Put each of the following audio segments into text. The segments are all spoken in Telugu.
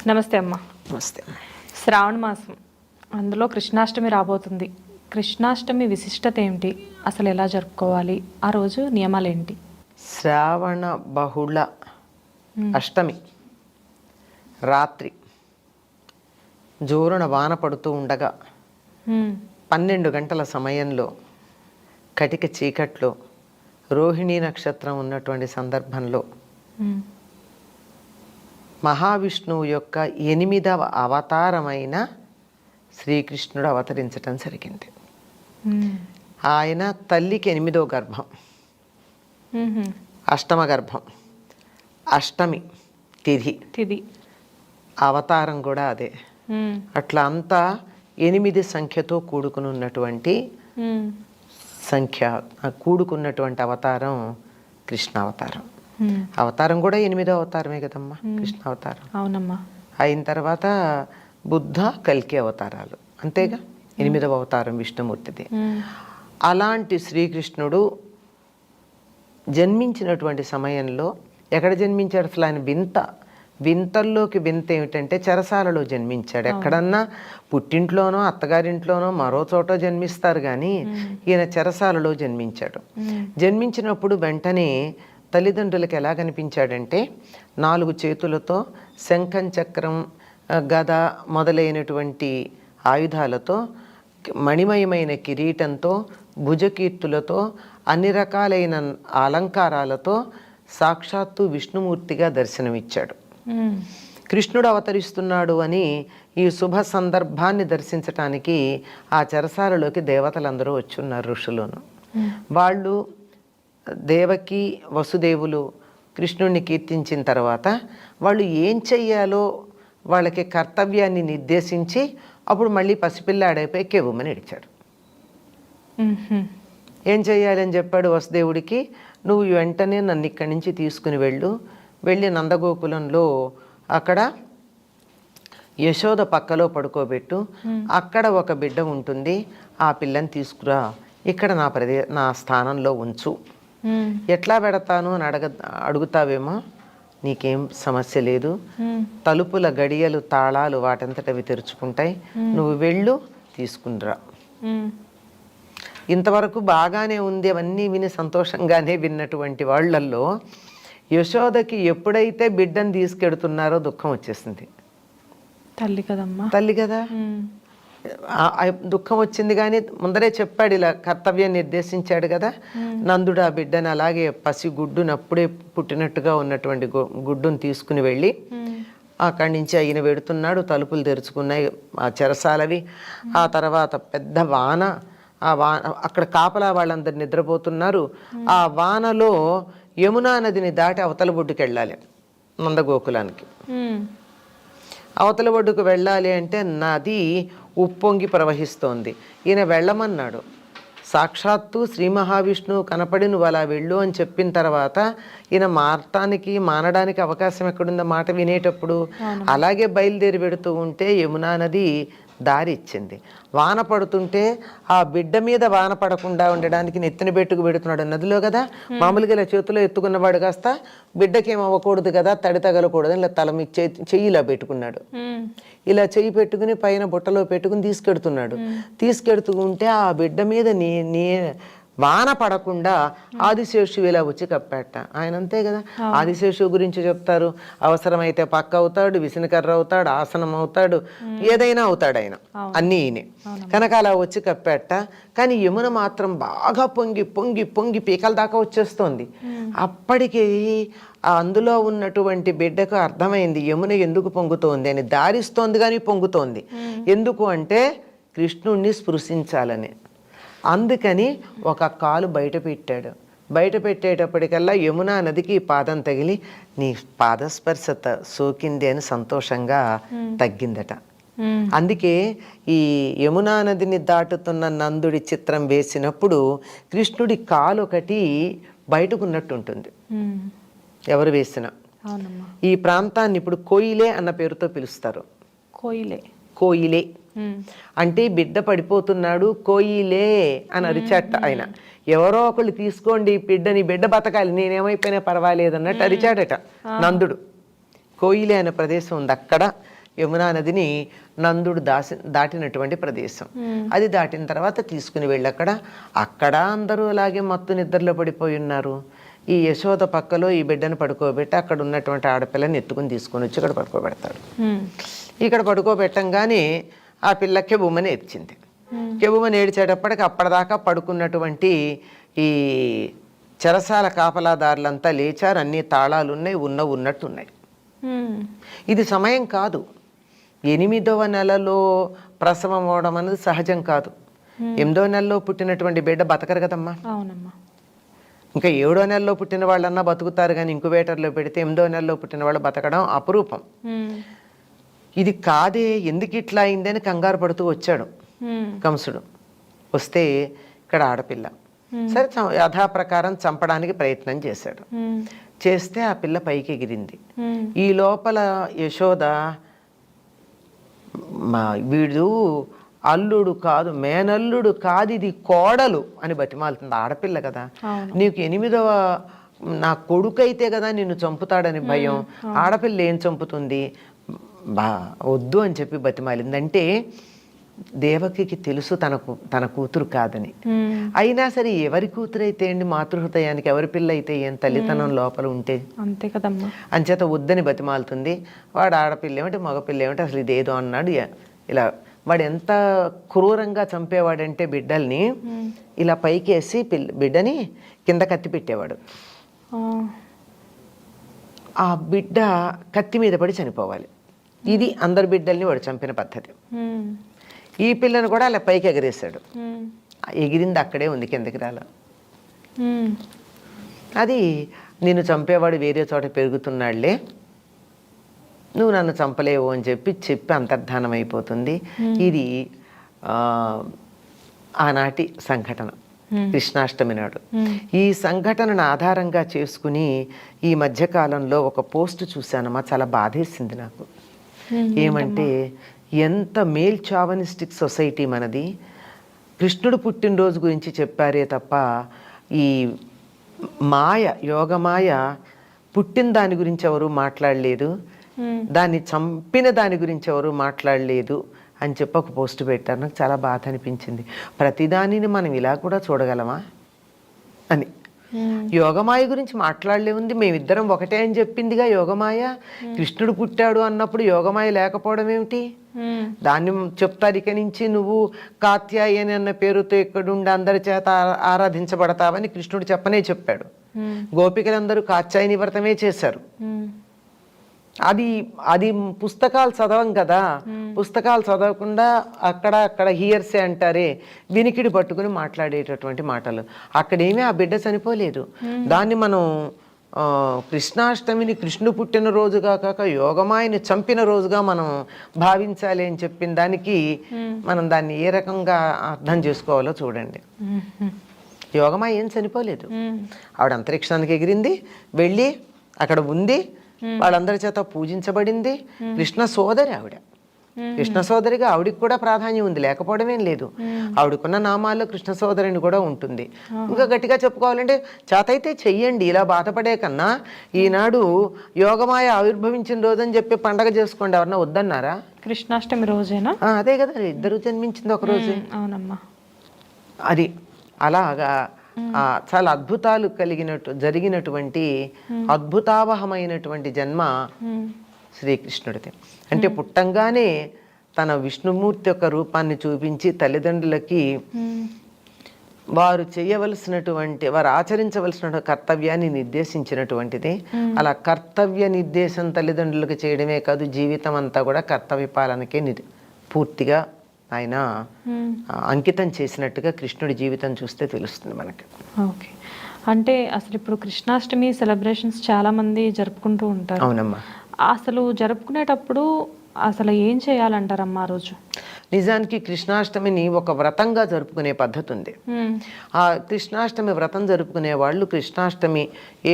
నమస్తే అమ్మ. నమస్తే. శ్రావణ మాసం, అందులో కృష్ణాష్టమి రాబోతుంది. కృష్ణాష్టమి విశిష్టత ఏమిటి, అసలు ఎలా జరుపుకోవాలి, ఆ రోజు నియమాలు ఏంటి? శ్రావణ బహుళ అష్టమి రాత్రి జోరున వాన పడుతూ ఉండగా 12 గంటల సమయంలో కటిక చీకట్లో రోహిణీ నక్షత్రం ఉన్నటువంటి సందర్భంలో మహావిష్ణువు యొక్క 8వ అవతారమైన శ్రీకృష్ణుడు అవతరించటం జరిగింది. ఆయన తల్లికి 8వ గర్భం, అష్టమ గర్భం, అష్టమి తిథి, అవతారం కూడా అదే. అట్లా అంతా 8 సంఖ్యతో కూడుకున్నటువంటి కూడుకున్నటువంటి అవతారం కృష్ణావతారం. అవతారం కూడా 8వ అవతారమే కదమ్మా కృష్ణ అవతారం. అవునమ్మా. అయిన తర్వాత బుద్ధ, కల్కి అవతారాలు, అంతేగా. 8వ అవతారం విష్ణుమూర్తిది. అలాంటి శ్రీకృష్ణుడు జన్మించినటువంటి సమయంలో ఎక్కడ జన్మించాడు? అసలు ఆయన వింతల్లోకి వింత ఏమిటంటే చెరసాలలో జన్మించాడు. ఎక్కడన్నా పుట్టింట్లోనో అత్తగారింట్లోనో మరో చోట జన్మిస్తారు, కానీ ఈయన చెరసాలలో జన్మించాడు. జన్మించినప్పుడు వెంటనే తల్లిదండ్రులకు ఎలా కనిపించాడంటే 4 చేతులతో శంఖం, చక్రం, గద మొదలైనటువంటి ఆయుధాలతో, మణిమయమైన కిరీటంతో, భుజకీర్తులతో, అన్ని రకాలైన అలంకారాలతో సాక్షాత్తు విష్ణుమూర్తిగా దర్శనమిచ్చాడు. కృష్ణుడు అవతరిస్తున్నాడు అని ఈ శుభ సందర్భాన్ని దర్శించటానికి ఆ చెరసాలలోకి దేవతలందరూ వచ్చున్నారు, ఋషులను. వాళ్ళు దేవకి, వసుదేవులు కృష్ణుడిని కీర్తించిన తర్వాత వాళ్ళు ఏం చెయ్యాలో వాళ్ళకి కర్తవ్యాన్ని నిర్దేశించి అప్పుడు మళ్ళీ పసిపిల్లాడైపోయి కెవ్వుమని ఏడిచాడు. ఏం చెయ్యాలని చెప్పాడు వసుదేవుడికి? నువ్వు వెంటనే నన్ను ఇక్కడి నుంచి తీసుకుని వెళ్ళి నందగోకులంలో అక్కడ యశోద పక్కలో పడుకోబెట్టు, అక్కడ ఒక బిడ్డ ఉంటుంది, ఆ పిల్లని తీసుకురా, ఇక్కడ నా స్థానంలో ఉంచు. ఎట్లా పెడతాను అని అడుగుతావేమో, నీకేం సమస్య లేదు. తలుపుల గడియలు, తాళాలు వాటంతటవి తెరుచుకుంటాయి, నువ్వు వెళ్ళు, తీసుకునిరా. ఇంతవరకు బాగానే ఉంది, అవన్నీ విని సంతోషంగానే విన్నటువంటి వాళ్ళల్లో యశోదకి ఎప్పుడైతే బిడ్డను తీసుకెడుతున్నారో దుఃఖం వచ్చేసింది. తల్లి కదా, దుఃఖం వచ్చింది. కానీ ముందరే చెప్పాడు, ఇలా కర్తవ్యం నిర్దేశించాడు కదా. నందుడు ఆ బిడ్డను అలాగే పసి గుడ్డును, అప్పుడే పుట్టినట్టుగా ఉన్నటువంటి గుడ్డును తీసుకుని వెళ్ళి అక్కడి నుంచి ఆయన వెడుతున్నాడు. తలుపులు తెరుచుకున్నాయి ఆ చెరసాలవి. ఆ తర్వాత పెద్ద వాన, ఆ వాన అక్కడ కాపలా వాళ్ళందరు నిద్రపోతున్నారు. ఆ వానలో యమునా నదిని దాటి అవతల ఒడ్డుకు వెళ్ళాలి నందగోకులానికి. అవతల ఒడ్డుకు వెళ్ళాలి అంటే నది ఉప్పొంగి ప్రవహిస్తోంది. ఈయన వెళ్ళమన్నాడు. సాక్షాత్తు శ్రీ మహావిష్ణువు కనపడి నువ్వు అలా వెళ్ళు అని చెప్పిన తర్వాత ఈయన మానడానికి అవకాశం ఎక్కడుందో మాట వినేటప్పుడు. అలాగే బయలుదేరి పెడుతూ ఉంటే యమునా నది దారి ఇచ్చింది. వాన పడుతుంటే ఆ బిడ్డ మీద వాన పడకుండా ఉండడానికి నెత్తిన పెట్టుకు పెడుతున్నాడు నదిలో కదా. మామూలుగా ఇలా చేతిలో ఎత్తుకున్నవాడు కాస్త బిడ్డకేం అవ్వకూడదు కదా, తడి తగలకూడదు, ఇలా తల మీద చెయ్యిలా పెట్టుకున్నాడు. ఇలా చెయ్యి పెట్టుకుని పైన బుట్టలో పెట్టుకుని తీసుకెడుతూ ఉంటే ఆ బిడ్డ మీద వాన పడకుండా ఆదిశేషువు ఇలా వచ్చి కప్పెట్ట. ఆయన అంతే కదా, ఆదిశేషువు గురించి చెప్తారు. అవసరమైతే పక్క అవుతాడు, విసినకర్ర అవుతాడు, ఆసనం అవుతాడు, ఏదైనా అవుతాడు ఆయన, అన్నీ ఈయనే కనుక అలా వచ్చి కప్పెట్ట. కానీ యమున మాత్రం బాగా పొంగి పొంగి పొంగి పీకల దాకా వచ్చేస్తోంది. అప్పటికి అందులో ఉన్నటువంటి బిడ్డకు అర్థమైంది యమున ఎందుకు పొంగుతోంది అని. దారిస్తోంది కానీ పొంగుతోంది ఎందుకు అంటే కృష్ణుణ్ణి స్పృశించాలని. అందుకని ఒక కాలు బయట పెట్టేటప్పటికల్లా యమునా నదికి పాదం తగిలి నీ పాదస్పర్శత సోకింది అని సంతోషంగా తగ్గిందట. అందుకే ఈ యమునా నదిని దాటుతున్న నందుడి చిత్రం వేసినప్పుడు కృష్ణుడి కాలు ఒకటి బయటకున్నట్టు ఉంటుంది ఎవరు వేసినా. ఈ ప్రాంతాన్ని ఇప్పుడు కోయిలే అన్న పేరుతో పిలుస్తారు. కోయిలే అంటే బిడ్డ పడిపోతున్నాడు, కోయిలే అని అరిచాట ఆయన. ఎవరో ఒకళ్ళు తీసుకోండి బిడ్డని, బిడ్డ బతకాలి, నేనేమైపోయినా పర్వాలేదు అన్నట్టు అరిచాడట నందుడు. కోయిలే అనే ప్రదేశం ఉంది, అక్కడ యమునా నదిని నందుడు దాటినటువంటి ప్రదేశం. అది దాటిన తర్వాత తీసుకుని వెళ్ళి అక్కడ అందరూ అలాగే మత్తు నిద్రలో పడిపోయి ఉన్నారు. ఈ యశోద పక్కలో ఈ బిడ్డను పడుకోబెట్టి అక్కడ ఉన్నటువంటి ఆడపిల్లని ఎత్తుకుని తీసుకొని వచ్చి ఇక్కడ పడుకోబెడతాడు. ఇక్కడ పడుకోబెట్టంగానే ఆ పిల్ల కెబుమని ఏడ్చింది. కెబుమని ఏడ్చేటప్పటికి అప్పటిదాకా పడుకున్నటువంటి ఈ చెరసాల కాపలాదారులంతా లేచారు. అన్ని తాళాలు ఉన్నాయి, ఉన్నట్టున్నాయి. ఇది సమయం కాదు. 8వ నెలలో ప్రసవం అవడం అనేది సహజం కాదు. 8వ నెలలో పుట్టినటువంటి బిడ్డ బతకరు కదమ్మా. ఇంకా 7వ నెలలో పుట్టిన వాళ్ళన్నా బతుకుతారు, కానీ ఇంక్యుబేటర్లో పెడితే 8వ నెలలో పుట్టిన వాళ్ళు బతకడం అపురూపం. ఇది కాదే, ఎందుకు ఇట్లా అయిందని కంగారు పడుతూ వచ్చాడు కంసుడు. వస్తే ఇక్కడ ఆడపిల్ల. సరే, యథాప్రకారం చంపడానికి ప్రయత్నం చేశాడు. చేస్తే ఆ పిల్ల పైకి ఎగిరింది. ఈ లోపల యశోద వీడు అల్లుడు కాదు, మేనల్లుడు కాదు, ఇది కోడలు అని బతిమాలుతుంది. ఆడపిల్ల కదా, నీకు 8వ నా కొడుకు అయితే కదా నిన్ను చంపుతాడని భయం, ఆడపిల్ల ఏం చంపుతుంది, వద్దు అని చెప్పి బతిమాలింది. అంటే దేవకికి తెలుసు తన కూతురు కాదని. అయినా సరే ఎవరి కూతురు అయితే ఏంటి, మాతృహృదయానికి ఎవరి పిల్ల అయితే ఏం, తల్లితనం లోపల ఉంటే అంతే కదమ్మా. అంచేత వద్దని బతిమాలుతుంది. వాడు ఆడపిల్ల ఏమిటి మగపిల్ల ఏమిటి అసలు ఇదేదో అన్నాడు. ఇలా వాడు ఎంత క్రూరంగా చంపేవాడంటే బిడ్డల్ని ఇలా పైకేసి బిడ్డని కింద కత్తి పెట్టేవాడు. ఆ బిడ్డ కత్తి మీద పడి చనిపోవాలి. ఇది అందరి బిడ్డల్ని వాడు చంపిన పద్ధతి. ఈ పిల్లను కూడా అలా పైకి ఎగరేశాడు. ఎగిరింది అక్కడే ఉంది, కిందకి రాల. అది నిన్ను చంపేవాడు వేరే చోట పెరుగుతున్నాడులే, నువ్వు నన్ను చంపలేవు అని చెప్పి అంతర్ధానం అయిపోతుంది. ఇది ఆనాటి సంఘటన, కృష్ణాష్టమి నాడు. ఈ సంఘటనను ఆధారంగా చేసుకుని ఈ మధ్యకాలంలో ఒక పోస్ట్ చూశానమ్మా, చాలా బాధేసింది నాకు. ఏమంటే, ఎంత మేల్ చావనిస్టిక్ సొసైటీ మనది. కృష్ణుడు పుట్టినరోజు గురించి చెప్పారే తప్ప ఈ యోగమాయ పుట్టిన దాని గురించి ఎవరు మాట్లాడలేదు, దాన్ని చంపిన దాని గురించి ఎవరు మాట్లాడలేదు అని చెప్పి ఒక పోస్ట్ పెట్టారు. నాకు చాలా బాధ అనిపించింది. ప్రతిదానిని మనం ఇలా కూడా చూడగలమా అని. యోగమాయ గురించి మాట్లాడలే ఉంది, మేమిద్దరం ఒకటే అని చెప్పిందిగా యోగమాయ. కృష్ణుడు పుట్టాడు అన్నప్పుడు యోగమాయ లేకపోవడం ఏమిటి? దాన్ని చెప్తారు, ఇక నుంచి నువ్వు కాత్యాయని అన్న పేరుతో ఇక్కడుండి అందరి చేత ఆరాధించబడతావని కృష్ణుడు చెప్పాడు. గోపికలందరూ కాత్యాయని వ్రతమే చేశారు. అది పుస్తకాలు చదవం కదా, పుస్తకాలు చదవకుండా అక్కడ హియర్సే అంటారే, వినికిడి పట్టుకుని మాట్లాడేటటువంటి మాటలు. అక్కడేమీ ఆ బిడ్డ చనిపోలేదు. దాన్ని మనం కృష్ణాష్టమిని కృష్ణుడు పుట్టిన రోజుగా కాక యోగమాయని చంపిన రోజుగా మనం భావించాలి అని చెప్పిన దానికి మనం దాన్ని ఏ రకంగా అర్థం చేసుకోవాలో చూడండి. యోగమాయ ఏం చనిపోలేదు, ఆవిడ అంతరిక్షానికి ఎగిరింది, వెళ్ళి అక్కడ ఉంది, వాళ్ళందరి చేత పూజించబడింది. కృష్ణ సోదరి ఆవిడ, కృష్ణ సోదరిగా ఆవిడికి కూడా ప్రాధాన్యం ఉంది, లేకపోవడమేం లేదు. ఆవిడకున్న నామాల్లో కృష్ణ సోదరిని కూడా ఉంటుంది. ఇంకా గట్టిగా చెప్పుకోవాలంటే చేతైతే చెయ్యండి, ఇలా బాధపడే కన్నా ఈనాడు యోగమాయ ఆవిర్భవించిన రోజు అని చెప్పి పండగ చేసుకోండి. ఎవరన్నా వద్దన్నారా? కృష్ణాష్టమి రోజేనా? అదే కదా, ఇద్దరు జన్మించింది ఒక రోజు. అవునమ్మా. అది అలాగా చాలా అద్భుతాలు జరిగినటువంటి అద్భుతావహమైనటువంటి జన్మ శ్రీకృష్ణుడిది. అంటే పుట్టంగానే తన విష్ణుమూర్తి యొక్క రూపాన్ని చూపించి తల్లిదండ్రులకి వారు ఆచరించవలసిన కర్తవ్యాన్ని నిర్దేశించినటువంటిది. అలా కర్తవ్య నిర్దేశం తల్లిదండ్రులకు చేయడమే కాదు, జీవితం అంతా కూడా కర్తవ్య పాలనకే పూర్తిగా ఆయన అంకితం చేసినట్టుగా కృష్ణుడి జీవితం చూస్తే తెలుస్తుంది మనకి. ఓకే, అంటే అసలు ఇప్పుడు కృష్ణాష్టమి సెలబ్రేషన్స్ చాలా మంది జరుపుకుంటూ ఉంటారు. అవునమ్మా. అసలు జరుపుకునేటప్పుడు అసలు ఏం చేయాలంటారమ్మా ఆ రోజు? నిజానికి కృష్ణాష్టమిని ఒక వ్రతంగా జరుపుకునే పద్ధతి ఉంది. ఆ కృష్ణాష్టమి వ్రతం జరుపుకునే వాళ్ళు కృష్ణాష్టమి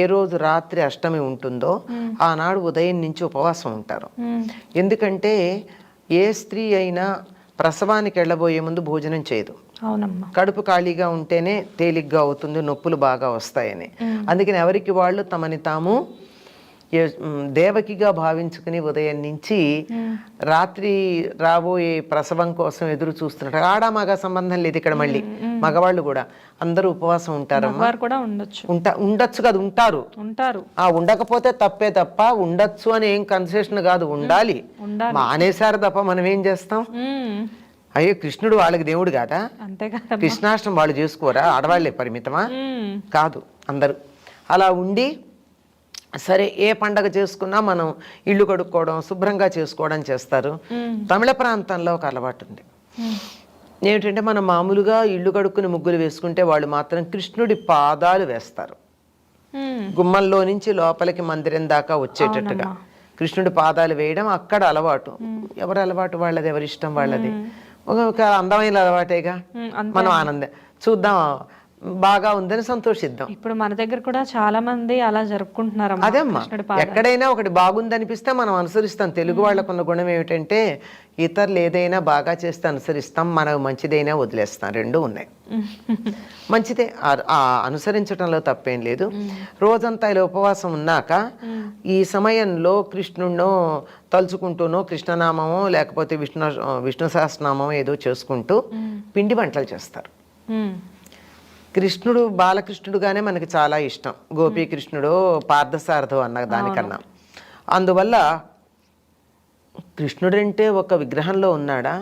ఏ రోజు రాత్రి అష్టమి ఉంటుందో ఆనాడు ఉదయం నుంచి ఉపవాసం ఉంటారు. ఎందుకంటే ఏ స్త్రీ అయినా ప్రసవానికి వెళ్ళబోయే ముందు భోజనం చేయదు. అవునమ్మా. కడుపు ఖాళీగా ఉంటేనే తేలిగ్గా అవుతుంది, నొప్పులు బాగా వస్తాయని. అందుకని ఎవరికి వాళ్ళు తమని తాము దేవకిగా భావించుకుని ఉదయం నుంచి రాత్రి రాబోయే ప్రసవం కోసం ఎదురు చూస్తున్నట్టు. ఆడ మగ సంబంధం లేదు ఇక్కడ. మళ్ళీ మగవాళ్ళు కూడా అందరూ ఉపవాసం ఉంటారమ్మా. వారు కూడా ఉండొచ్చు. ఉండొచ్చు కదా, ఉంటారు. ఉండకపోతే తప్పే తప్ప ఉండొచ్చు అని ఏం కన్సెషన్ కాదు, ఉండాలి. మానేశారు తప్ప మనం ఏం చేస్తాం? అయ్యో కృష్ణుడు వాళ్ళకి దేవుడు కాదా? అంతే కదా. కృష్ణాష్టం వాళ్ళు చేసుకోరా? ఆడవాళ్లే పరిమితమా? కాదు, అందరూ అలా ఉండి సరే ఏ పండగ చేసుకున్నా మనం ఇల్లు కడుక్కోవడం, శుభ్రంగా చేసుకోవడం చేస్తారు. తమిళ ప్రాంతంలో ఒక అలవాటు ఉంది. ఏమిటంటే మనం మామూలుగా ఇల్లు కడుక్కుని ముగ్గులు వేసుకుంటే వాళ్ళు మాత్రం కృష్ణుడి పాదాలు వేస్తారు. గుమ్మంలో నుంచి లోపలికి మందిరం దాకా వచ్చేటట్టుగా కృష్ణుడి పాదాలు వేయడం అక్కడ అలవాటు. ఎవరి అలవాటు వాళ్ళది, ఎవరి ఇష్టం వాళ్ళది. ఒక అందమైన అలవాటేగా. మనం ఆనందం చూద్దాం, బాగా ఉందని సంతోషిద్దాం. ఇప్పుడు మన దగ్గర కూడా చాలా మంది అలా జరుపుకుంటున్నారు. అదేమ్మా, ఎక్కడైనా ఒకటి బాగుందనిపిస్తే మనం అనుసరిస్తాం. తెలుగు వాళ్ళకున్న గుణం ఏమిటంటే ఇతరులు ఏదైనా బాగా చేస్తే అనుసరిస్తాం, మనకు మంచిదైనా వదిలేస్తాం. రెండూ ఉన్నాయి. మంచిదే, అనుసరించడంలో తప్పేం లేదు. రోజంతా ఇలా ఉపవాసం ఉన్నాక ఈ సమయంలో కృష్ణుడినో తలుచుకుంటూనో, కృష్ణనామమో లేకపోతే విష్ణు సహస్రనామమో ఏదో చేసుకుంటూ పిండి వంటలు చేస్తారు. కృష్ణుడు బాలకృష్ణుడుగానే మనకి చాలా ఇష్టం. గోపీకృష్ణుడు పార్థసారథో అన్న దానికన్నా. అందువల్ల కృష్ణుడంటే ఒక విగ్రహంలో ఉన్నాడా?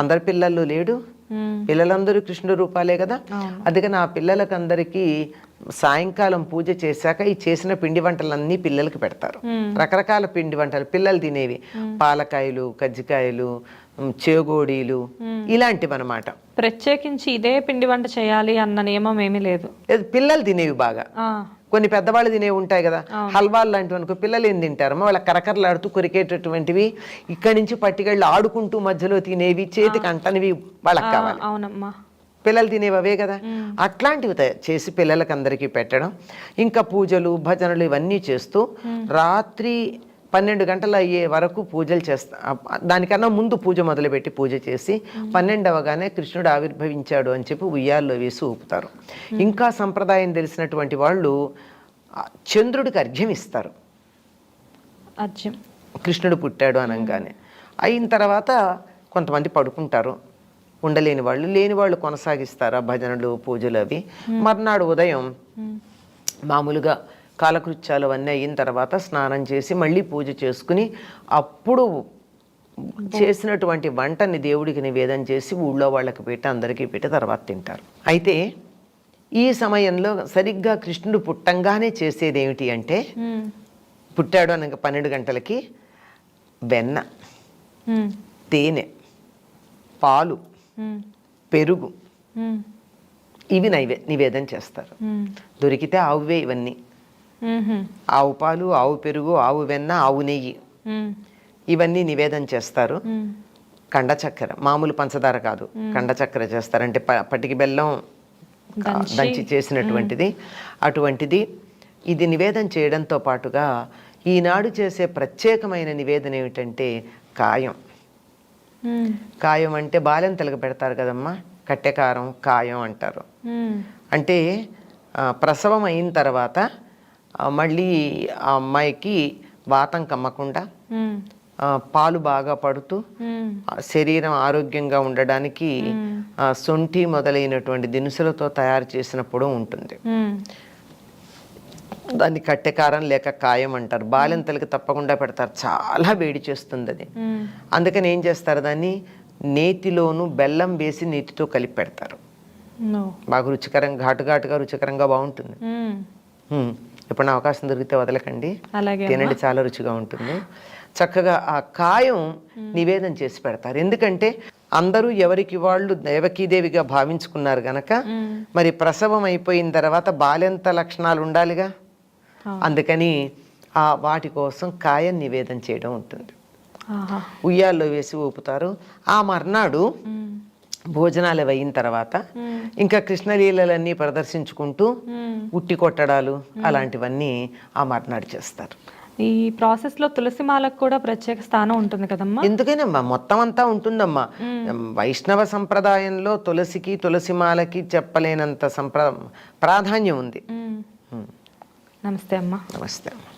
అందరి పిల్లలు లేడు, పిల్లలందరూ కృష్ణుడు రూపాలే కదా. అందుకని ఆ పిల్లలకందరికీ సాయంకాలం పూజ చేశాక ఈ చేసిన పిండి వంటలన్నీ పిల్లలకి పెడతారు. రకరకాల పిండి వంటలు పిల్లలు తినేవి, పాలకాయలు, కజ్జికాయలు, చేగోడీలు, ఇలాంటివి అన్నమాట. ప్రత్యేకించి ఇదే పిండి వంట చేయాలి అన్న నియమం ఏమీ లేదు. పిల్లలు తినేవి బాగా. కొన్ని పెద్దవాళ్ళు తినేవి ఉంటాయి కదా, హల్వాలు లాంటివి అనుకో. పిల్లలు ఏం తింటారమ్మా? వాళ్ళ కరకరలాడుతూ కొరికేటటువంటివి, ఇక్కడి నుంచి పట్టుకెళ్ళి ఆడుకుంటూ మధ్యలో తినేవి, చేతికి అంటనివి వాళ్ళకి కావాలి. అవునమ్మా, పిల్లలు తినేవి అవే కదా. అట్లాంటివి చేసి పిల్లలకి అందరికీ పెట్టడం, ఇంకా పూజలు భజనలు ఇవన్నీ చేస్తూ రాత్రి 12 గంటలు అయ్యే వరకు పూజలు చేస్తా. దానికన్నా ముందు పూజ మొదలుపెట్టి పూజ చేసి 12 అవగానే కృష్ణుడు ఆవిర్భవించాడు అని చెప్పి ఉయ్యాల్లో వేసి ఊపుతారు. ఇంకా సంప్రదాయం తెలిసినటువంటి వాళ్ళు చంద్రుడికి అర్ఘ్యం ఇస్తారు. కృష్ణుడు పుట్టాడు అనగానే అయిన తర్వాత కొంతమంది పడుకుంటారు. ఉండలేని వాళ్ళు, లేని వాళ్ళు కొనసాగిస్తారు ఆ భజనలు పూజలు అవి. మర్నాడు ఉదయం మామూలుగా కాలకృత్యాలు అవన్నీ అయిన తర్వాత స్నానం చేసి మళ్ళీ పూజ చేసుకుని అప్పుడు చేసినటువంటి వంటని దేవుడికి నివేదన చేసి ఊళ్ళో వాళ్ళకి పెట్టి అందరికీ పెట్టి తర్వాత తింటారు. అయితే ఈ సమయంలో సరిగ్గా కృష్ణుడు పుట్టంగానే చేసేది ఏమిటి అంటే, పుట్టాడు అనగా 12 గంటలకి వెన్న, తేనె, పాలు, పెరుగు ఇవి నివేదన చేస్తారు. దొరికితే ఆవువే ఇవన్నీ. ఆవు పాలు, ఆవు పెరుగు, ఆవు వెన్న, ఆవు నెయ్యి ఇవన్నీ నివేదన చేస్తారు. కండ చక్కెర, మామూలు పంచదార కాదు, కండ చక్కెర చేస్తారు. అంటే పటికి బెల్లం దంచి చేసినటువంటిది. అటువంటిది ఇది నివేదన చేయడంతో పాటుగా ఈనాడు చేసే ప్రత్యేకమైన నివేదన ఏమిటంటే కాయం. కాయం అంటే బాలెంతలకు పెడతారు కదమ్మా, కట్టెకారం కాయం అంటారు. అంటే ప్రసవం అయిన తర్వాత మళ్ళీ ఆ అమ్మాయికి వాతం కమ్మకుండా పాలు బాగా పడుతూ శరీరం ఆరోగ్యంగా ఉండడానికి సొంఠి మొదలైనటువంటి దినుసులతో తయారు చేసినప్పుడు ఉంటుంది. దాన్ని కట్టెకారం లేక కాయం అంటారు. బాలింతలకి తప్పకుండా పెడతారు, చాలా వేడి చేస్తుంది అది. అందుకని ఏం చేస్తారు, దాన్ని నేతిలోను బెల్లం వేసి నీటితో కలిపి పెడతారు. బాగా రుచికరంగా, ఘాటుగా రుచికరంగా బాగుంటుంది. ఎప్పుడైనా అవకాశం దొరికితే వదలకండి, తినండి, చాలా రుచిగా ఉంటుంది. చక్కగా ఆ కాయం నివేదన చేసి పెడతారు. ఎందుకంటే అందరూ ఎవరికి వాళ్ళు దేవకీదేవిగా భావించుకున్నారు గనక మరి ప్రసవం అయిపోయిన తర్వాత బాల్యంత లక్షణాలు ఉండాలిగా. అందుకని వాటి కోసం కాయం నివేదన చేయడం ఉంటుంది. ఉయ్యాల్లో వేసి ఊపుతారు. ఆ మర్నాడు భోజనాలు అయిన తర్వాత ఇంకా కృష్ణలీలలన్నీ ప్రదర్శించుకుంటూ ఉట్టి కొట్టడాలు అలాంటివన్నీ ఆ మర్నాడు చేస్తారు. ఈ ప్రాసెస్ లో తులసి మాలకు కూడా ప్రత్యేక స్థానం ఉంటుంది కదమ్మా? ఎందుకనమ్మా, మొత్తం అంతా ఉంటుందమ్మా. వైష్ణవ సంప్రదాయంలో తులసికి తులసిమాలకి చెప్పలేనంత ప్రాధాన్యం ఉంది. నమస్తే అమ్మా. నమస్తే అమ్మా.